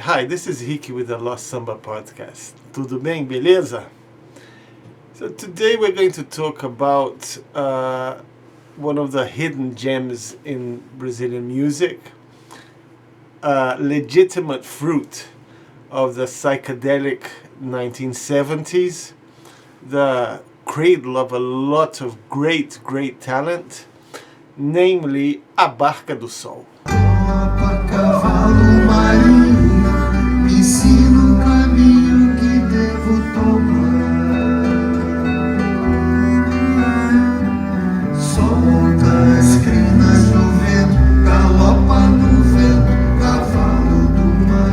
Hi, this is Ricky with the Lost Samba Podcast. Tudo bem, beleza? So today we're going to talk about one of the hidden gems in Brazilian music, legitimate fruit of the psychedelic 1970s, the cradle of a lot of great talent, namely a Barca do Sol. Cavalo marinho, me ensina o caminho que devo tomar. Solta as crinas do vento, galopa no vento, cavalo do mar.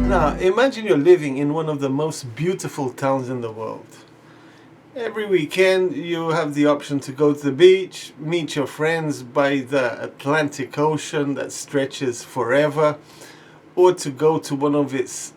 Now, imagine you're living in one of the most beautiful towns in the world. Every weekend you have the option to go to the beach, meet your friends by the Atlantic Ocean that stretches forever, or to go to one of its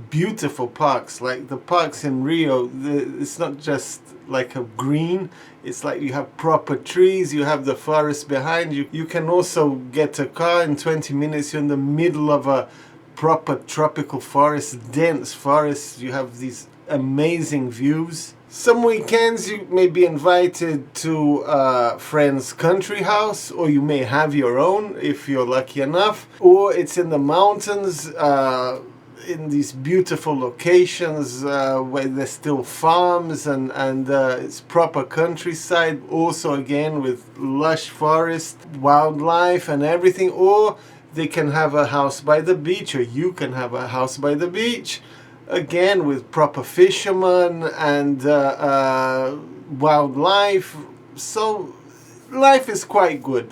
beautiful parks, like the parks in Rio. It's not just like a green, it's like you have proper trees, you have the forest behind you. You can also get a car in 20 minutes, you're in the middle of a proper tropical forest, dense forest. You have these amazing views. Some weekends you may be invited to a friend's country house, or you may have your own if you're lucky enough, or it's in the mountains, in these beautiful locations where there's still farms and it's proper countryside, also again with lush forest, wildlife and everything. Or they can have a house by the beach, or you can have a house by the beach, again with proper fishermen and wildlife. So life is quite good.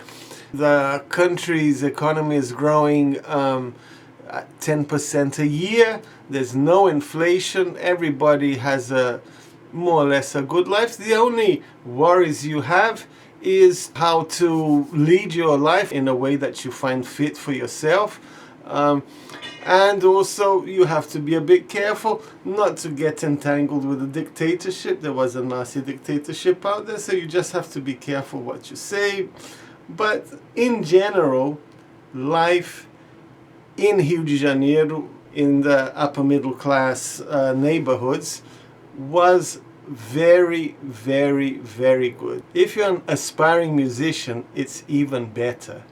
The country's economy is growing at 10% a year. There's no inflation. Everybody has a more or less a good life. The only worries you have is how to lead your life in a way that you find fit for yourself. And also you have to be a bit careful not to get entangled with a dictatorship. There was a Nazi dictatorship out there, so you just have to be careful what you say. But in general, life in Rio de Janeiro, in the upper middle class neighborhoods, was very good. If you're an aspiring musician, it's even better.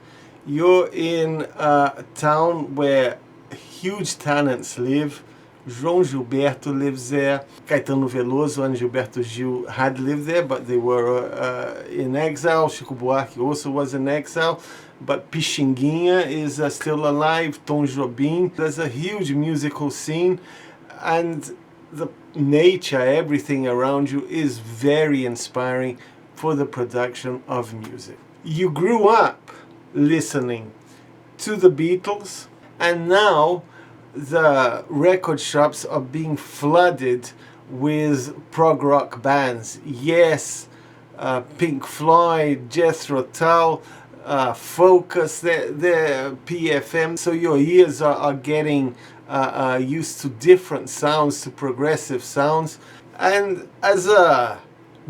You're in a town where huge talents live. João Gilberto lives there. Caetano Veloso and Gilberto Gil had lived there, but they were in exile. Chico Buarque also was in exile, but Pixinguinha is still alive. Tom Jobim. There's a huge musical scene, and the nature, everything around you is very inspiring for the production of music. You grew up listening to the Beatles, and now the record shops are being flooded with prog rock bands. Yes, Pink Floyd, Jethro Tull, Focus, they're PFM. So your ears are getting used to different sounds, to progressive sounds. And as a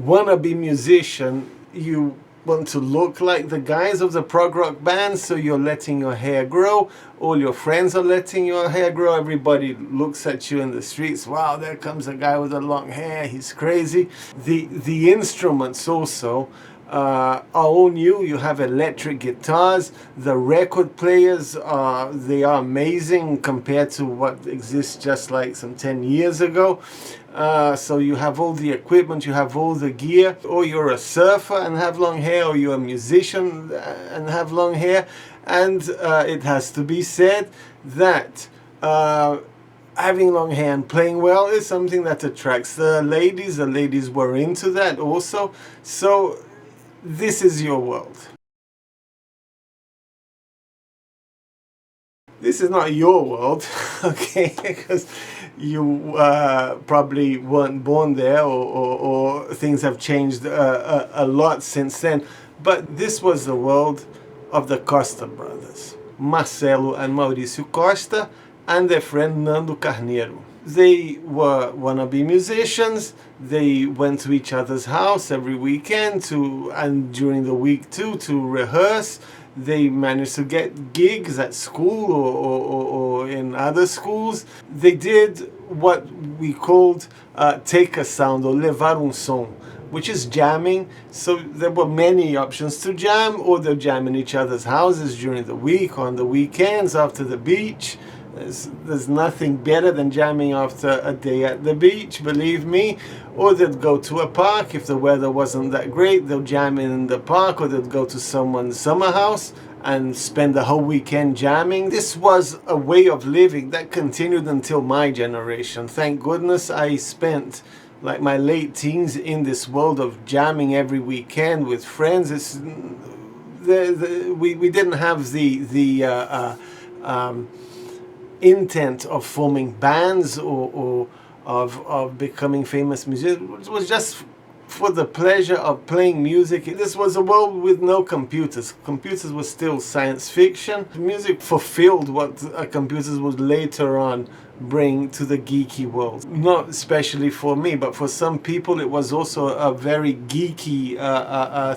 wannabe musician, you want to look like the guys of the prog rock band, so you're letting your hair grow. All your friends are letting your hair grow. Everybody looks at you in the streets. Wow, there comes a guy with a long hair. He's crazy. The instruments also are all new. You have electric guitars. The record players they are amazing compared to what exists just like some 10 years ago. So you have all the equipment, you have all the gear. Or you're a surfer and have long hair, or you're a musician and have long hair. And it has to be said that having long hair and playing well is something that attracts the ladies. The ladies were into that also. So this is your world. This is not your world, okay, because you probably weren't born there, or things have changed a lot since then. But this was the world of the Costa brothers, Marcelo and Mauricio Costa, and their friend Nando Carneiro. They were wannabe musicians. They went to each other's house every weekend and during the week too, to rehearse. They managed to get gigs at school or in other schools. They did what we called take a sound or levar som, which is jamming. So there were many options to jam, or they'll jam in each other's houses during the week, on the weekends, after the beach. There's nothing better than jamming after a day at the beach, believe me. Or they'd go to a park. If the weather wasn't that great, they'll jam in the park, or they'd go to someone's summer house and spend the whole weekend jamming. This was a way of living that continued until my generation. Thank goodness I spent like my late teens in this world of jamming every weekend with friends. We didn't have the intent of forming bands or of becoming famous musicians. It was just for the pleasure of playing music. This was a world with no computers. Computers were still science fiction. Music fulfilled what computers would later on bring to the geeky world. Not especially for me, but for some people it was also a very geeky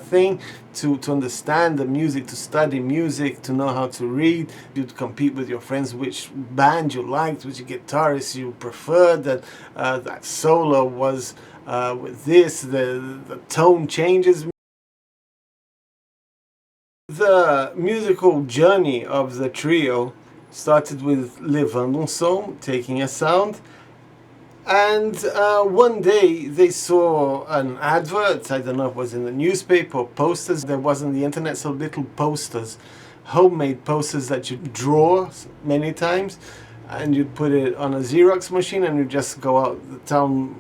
thing to understand the music, to study music, to know how to read. You'd compete with your friends which band you liked, which guitarist you preferred, that solo was with this, the tone changes. The musical journey of the trio started with levando som, taking a sound, and one day they saw an advert. I don't know if it was in the newspaper or posters. There wasn't the internet, so little posters, homemade posters that you draw many times, and you'd put it on a Xerox machine, and you'd just go out the town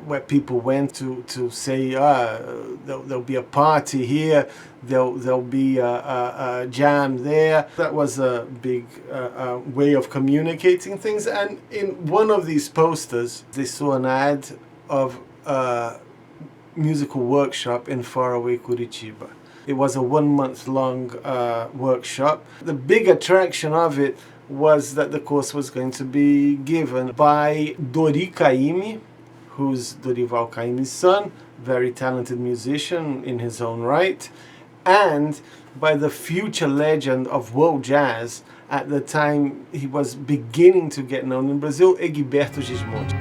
where people went to say, there'll be a party here, there'll be a jam there. That was a big way of communicating things. And in one of these posters, they saw an ad of a musical workshop in faraway Curitiba. It was a 1 month long workshop. The big attraction of it was that the course was going to be given by Dori Caymmi, who's Dorival Caymmi's son, very talented musician in his own right, and by the future legend of world jazz at the time he was beginning to get known in Brazil, Egberto Gismonti.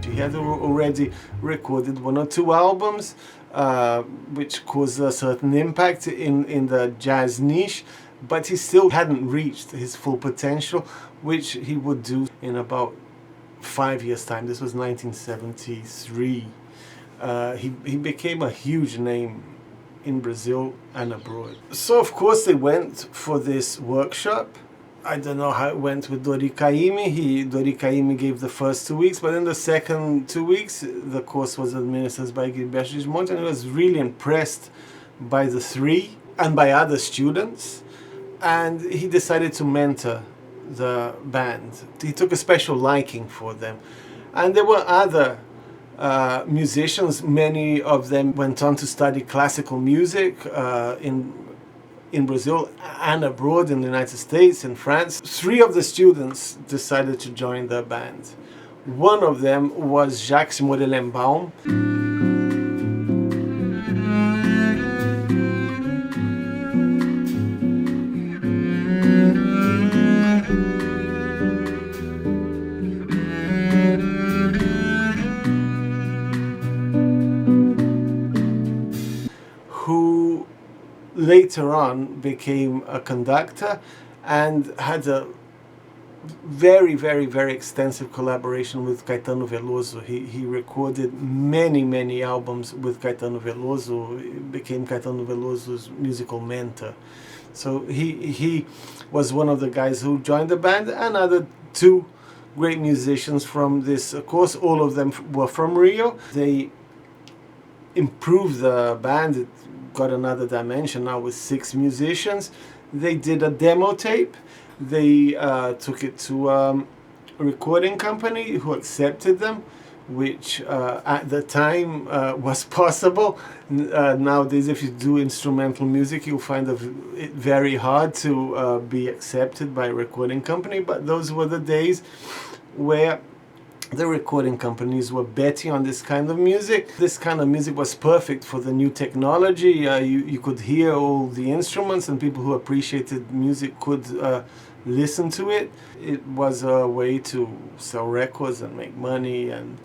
He had already recorded 1 or 2 albums, which caused a certain impact in the jazz niche, but he still hadn't reached his full potential, which he would do in about 5 years' time. This was 1973. He became a huge name in Brazil and abroad. So of course they went for this workshop. I don't know how it went with Dori Caymmi. Dori Caymmi gave the first 2 weeks, but in the second 2 weeks, the course was administered by Egberto Gismonti, and he was really impressed by the 3 and by other students, and he decided to mentor the band. He took a special liking for them, and there were other musicians. Many of them went on to study classical music in Brazil and abroad, in the United States, in France. 3 of the students decided to join the band. One of them was Jacques Morelenbaum. Who later on became a conductor and had a very, very, very extensive collaboration with Caetano Veloso. He recorded many albums with Caetano Veloso. He became Caetano Veloso's musical mentor. So he was one of the guys who joined the band, and other 2 great musicians from this course. All of them were from Rio. They improved the band. It got another dimension now with 6 musicians. They did a demo tape. They took it to a recording company who accepted them, which at the time was possible. Nowadays, if you do instrumental music, you'll find it very hard to be accepted by a recording company, but those were the days where the recording companies were betting on this kind of music. This kind of music was perfect for the new technology. You could hear all the instruments, and people who appreciated music could listen to it. It was a way to sell records and make money, and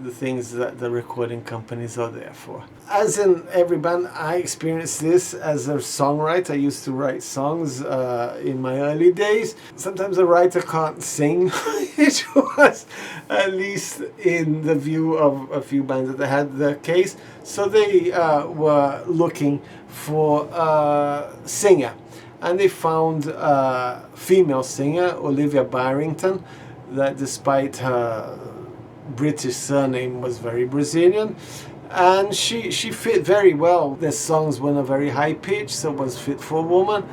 the things that the recording companies are there for. As in every band, I experienced this as a songwriter. I used to write songs in my early days. Sometimes a writer can't sing, which was, at least in the view of a few bands that had the case. So they were looking for a singer. And they found a female singer, Olivia Barrington, that despite her British surname was very Brazilian, and she fit very well. Their songs were in a very high pitch, so it was fit for a woman,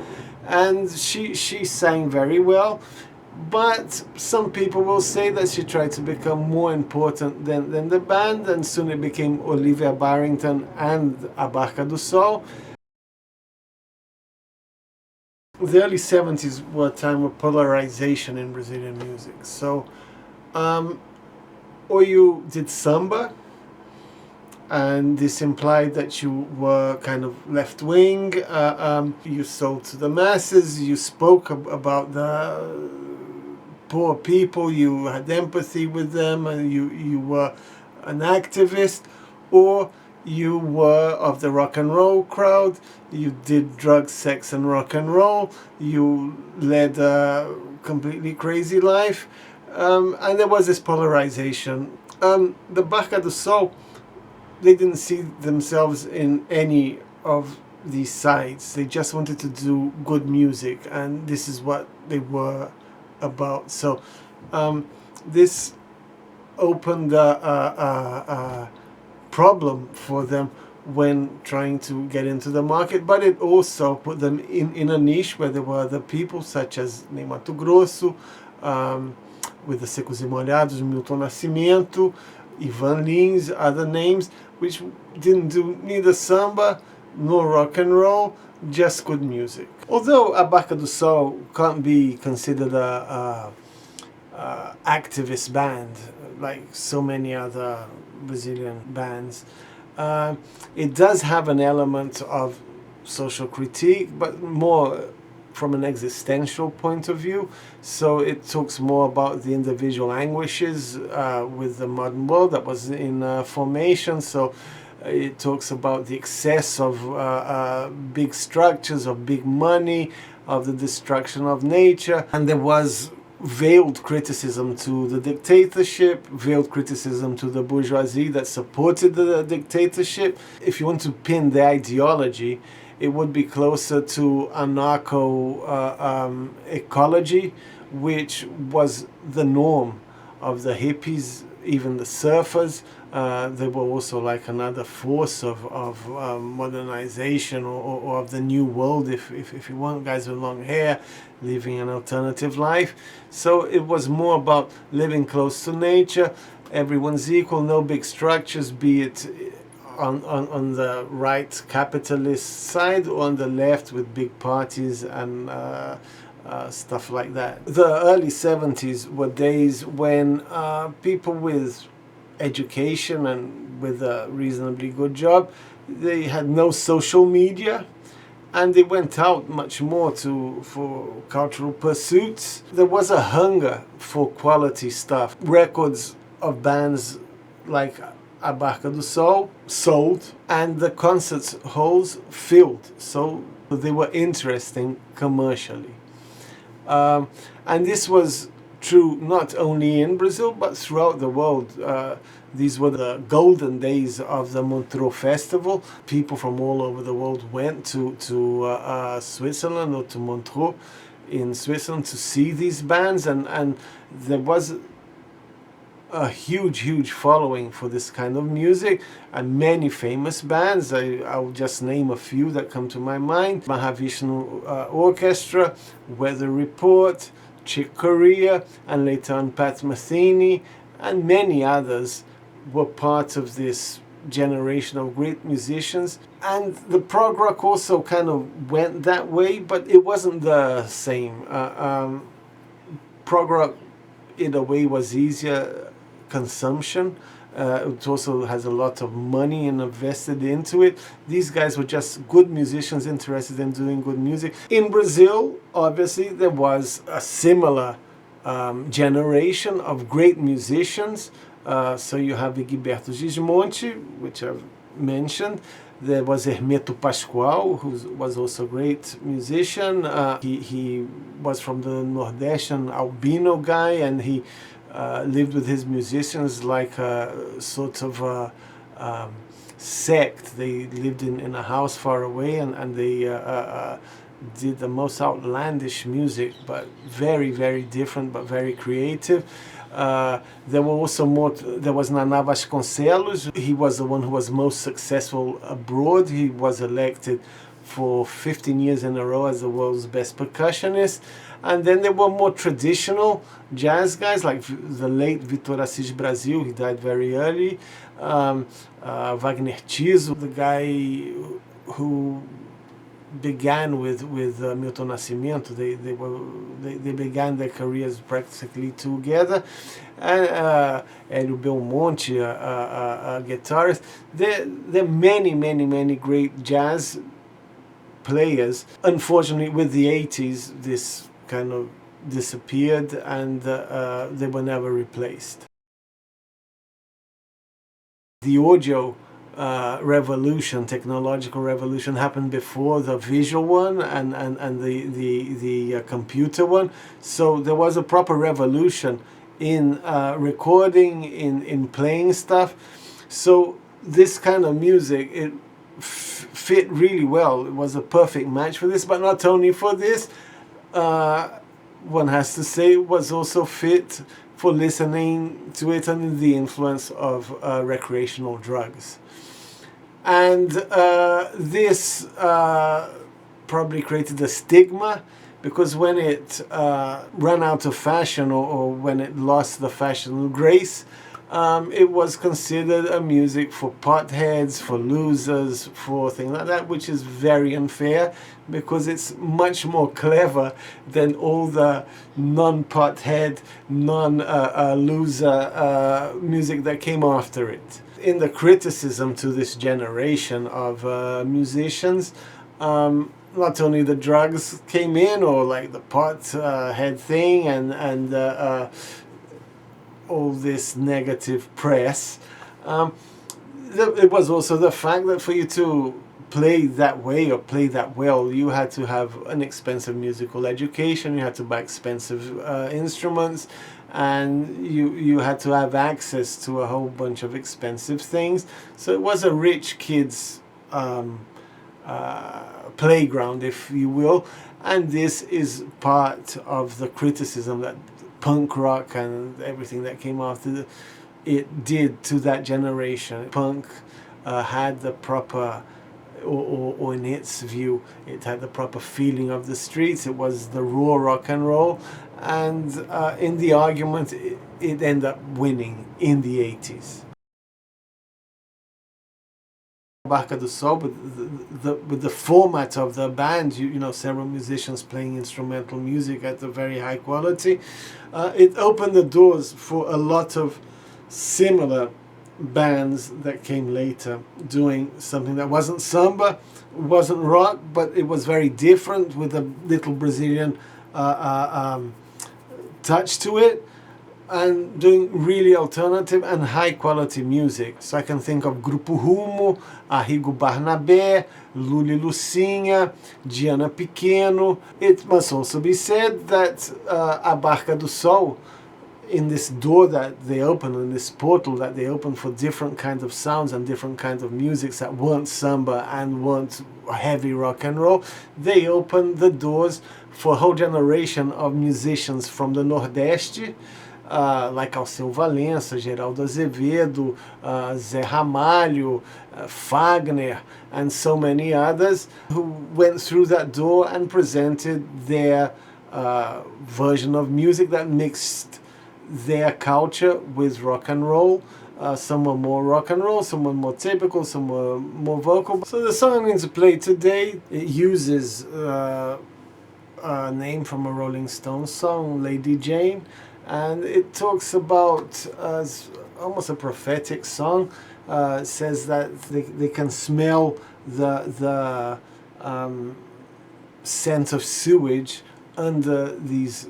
and she sang very well. But some people will say that she tried to become more important than the band, and soon it became Olivia Barrington and a Barca do Sol. The early 70s were a time of polarization in Brazilian music. So or you did samba, and this implied that you were kind of left-wing. You sold to the masses, you spoke about the poor people, you had empathy with them, and you were an activist. Or you were of the rock and roll crowd, you did drugs, sex and rock and roll, you led a completely crazy life. And there was this polarization. The Barca do Sol, they didn't see themselves in any of these sides. They just wanted to do good music, and this is what they were about. So this opened a problem for them when trying to get into the market, but it also put them in a niche where there were other people such as Ney Mato Grosso, with the Secos e Molhados, Milton Nascimento, Ivan Lins, other names, which didn't do neither samba nor rock and roll, just good music. Although a Barca do Sol can't be considered a activist band like so many other Brazilian bands, it does have an element of social critique, but more from an existential point of view. So it talks more about the individual anguishes with the modern world that was in formation. So it talks about the excess of big structures, of big money, of the destruction of nature. And there was veiled criticism to the dictatorship, veiled criticism to the bourgeoisie that supported the dictatorship. If you want to pin the ideology, it would be closer to anarcho-ecology, which was the norm of the hippies, even the surfers. They were also like another force of modernization or of the new world, if you want, guys with long hair, living an alternative life. So it was more about living close to nature, everyone's equal, no big structures, be it on the right capitalist side or on the left with big parties and stuff like that. The early 70s were days when people with education and with a reasonably good job, they had no social media, and they went out much more for cultural pursuits. There was a hunger for quality stuff. Records of bands like a Barca do Sol sold, and the concert halls filled, so they were interesting commercially. And this was true not only in Brazil but throughout the world. These were the golden days of the Montreux Festival. People from all over the world went to Switzerland or to Montreux in Switzerland to see these bands, and there was a huge following for this kind of music, and many famous bands. I'll just name a few that come to my mind: Mahavishnu Orchestra, Weather Report, Chick Corea, and later on Pat Metheny, and many others were part of this generation of great musicians. And the prog rock also kind of went that way, but it wasn't the same. Prog rock in a way was easier consumption. It also has a lot of money invested into it. These guys were just good musicians interested in doing good music. In Brazil, obviously, there was a similar generation of great musicians. So you have Egberto Gismonti, which I've mentioned. There was Hermeto Pascoal, who was also a great musician. He was from the Nordeste, an albino guy, and he lived with his musicians like a sort of a sect. They lived in a house far away, and they did the most outlandish music, but very, very different, but very creative. There were also there was Naná Vasconcelos. He was the one who was most successful abroad. He was elected for 15 years in a row as the world's best percussionist. And then there were more traditional jazz guys like the late Vitor Assis Brasil. He died very early. Wagner Tiso, the guy who began with Milton Nascimento. They began their careers practically together. And Hélio Belmonte, a guitarist. There are many great jazz players. Unfortunately, with the 80s, this kind of disappeared, and they were never replaced. The audio revolution, technological revolution, happened before the visual one and the computer one. So there was a proper revolution in recording, in playing stuff. So this kind of music, it fit really well. It was a perfect match for this, but not only for this, one has to say it was also fit for listening to it under the influence of recreational drugs. And this probably created a stigma, because when it ran out of fashion, or when it lost the fashion grace, it was considered a music for potheads, for losers, for things like that, which is very unfair, because it's much more clever than all the non-pothead, non-loser music that came after it. In the criticism to this generation of musicians, not only the drugs came in, or like the pothead thing, and all this negative press. It was also the fact that for you to play that way or play that well, you had to have an expensive musical education, you had to buy expensive instruments, and you had to have access to a whole bunch of expensive things. So it was a rich kid's playground, if you will, and this is part of the criticism that punk rock and everything that came after it did to that generation. Punk had the proper, or in its view, it had the proper feeling of the streets. It was the raw rock and roll, and in the argument, it ended up winning in the 80s. Barca do Sol, with the format of the band, you know, several musicians playing instrumental music at a very high quality, it opened the doors for a lot of similar bands that came later, doing something that wasn't samba, wasn't rock, but it was very different, with a little Brazilian touch to it, and doing really alternative and high quality music. So I can think of Grupo Rumo, Arrigo Barnabé, Luli Lucinha, Diana Pequeno. It must also be said that a Barca do Sol, in this door that they open, in this portal that they open for different kinds of sounds and different kinds of musics that weren't samba and weren't heavy rock and roll, they opened the doors for a whole generation of musicians from the Nordeste, like Alceu Valença, Geraldo Azevedo, Zé Ramalho, Fagner, and so many others, who went through that door and presented their version of music that mixed their culture with rock and roll. Some were more rock and roll, some were more typical, some were more vocal. So the song I'm going to play today, it uses a name from a Rolling Stones song, Lady Jane, and it talks about almost a prophetic song. Says that they can smell the scent of sewage under these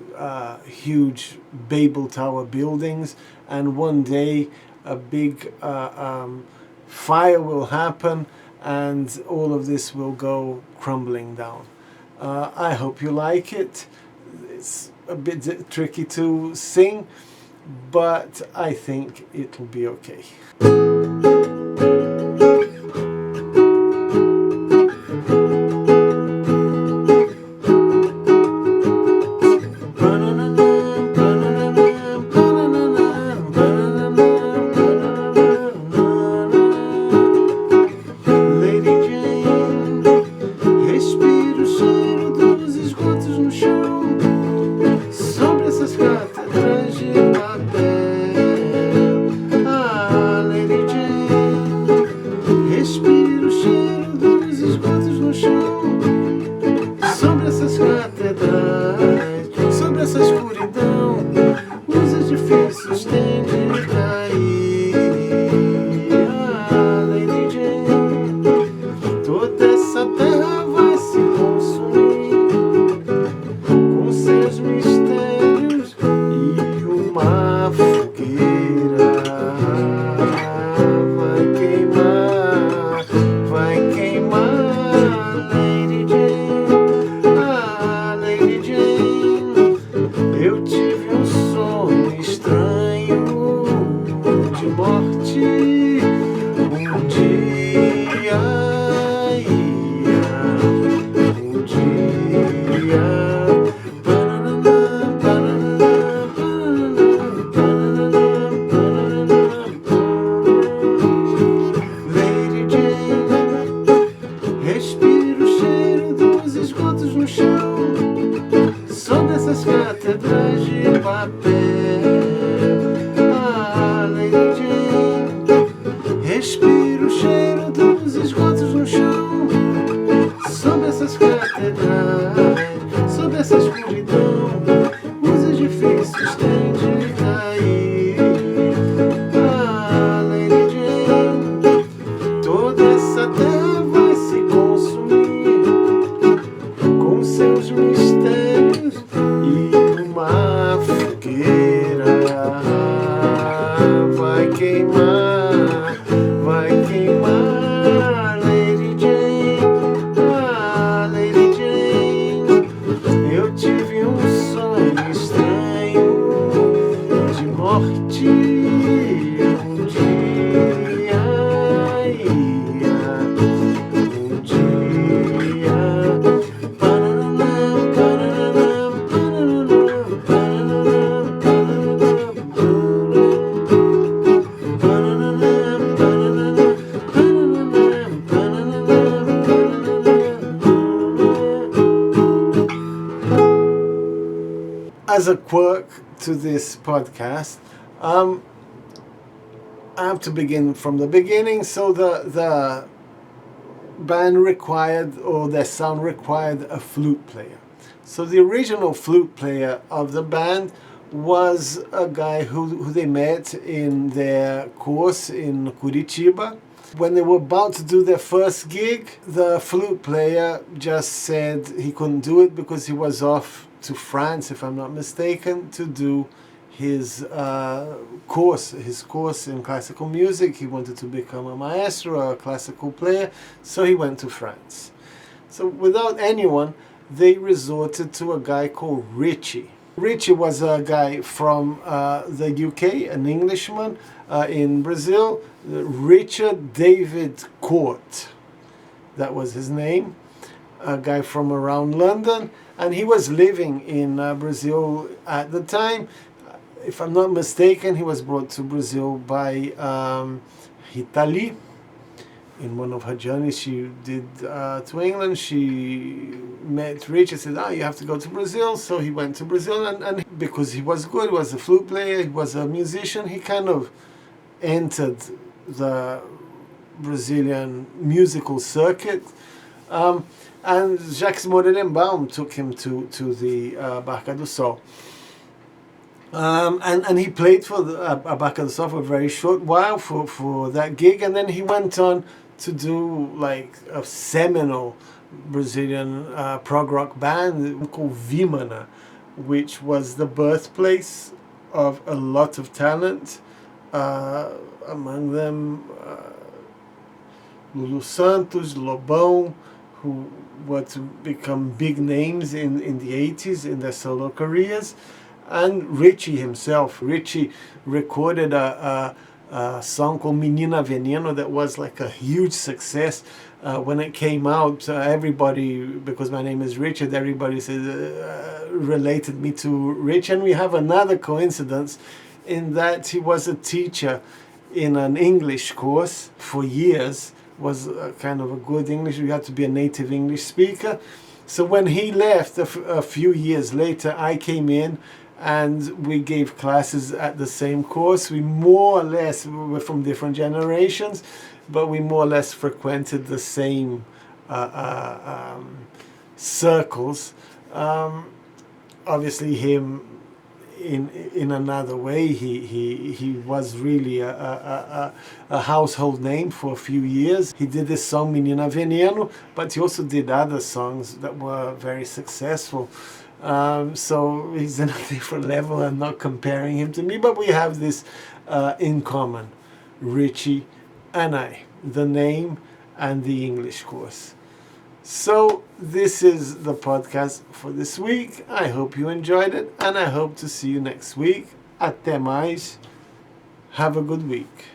huge Babel Tower buildings, and one day a big fire will happen and all of this will go crumbling down. I hope you like it. It's a bit tricky to sing, but I think it'll be okay. As a quirk to this podcast, I have to begin from the beginning. So the band required, or their sound required, a flute player. So the original flute player of the band was a guy who they met in their course in Curitiba. When they were about to do their first gig, the flute player just said he couldn't do it because he was off to France, if I'm not mistaken, to do his course in classical music. He wanted to become a maestro, a classical player, so he went to France. So without anyone, they resorted to a guy called Richie. Richie was a guy from the UK, an Englishman in Brazil, Richard David Court. That was his name, a guy from around London, and he was living in Brazil at the time. If I'm not mistaken, he was brought to Brazil by Hitali. In one of her journeys she did to England, she met Rich and said, you have to go to Brazil. So he went to Brazil, and because he was good, he was a flute player, he was a musician, he kind of entered the Brazilian musical circuit. And Jacques Morelenbaum took him to the Barca do Sol. And he played for Barca for a very short while for that gig, and then he went on to do like a seminal Brazilian prog rock band called Vimana, which was the birthplace of a lot of talent. Among them, Lulu Santos, Lobão, who were to become big names in the 80s in their solo careers, and Richie himself. Richie recorded a song called Menina Veneno that was like a huge success. When it came out, everybody, because my name is Richard, everybody said, related me to Rich. And we have another coincidence in that he was a teacher in an English course for years, was kind of a good English. You had to be a native English speaker. So when he left a few years later, I came in and we gave classes at the same course. We more or less were from different generations, but we more or less frequented the same circles. Obviously, him in another way, he was really a household name for a few years. He did this song Menina Veneno, but he also did other songs that were very successful. So he's on a different level. I'm not comparing him to me, but we have this in common, Richie and I, the name and the English course. So this is the podcast for this week. I hope you enjoyed it, and I hope to see you next week. Até mais. Have a good week.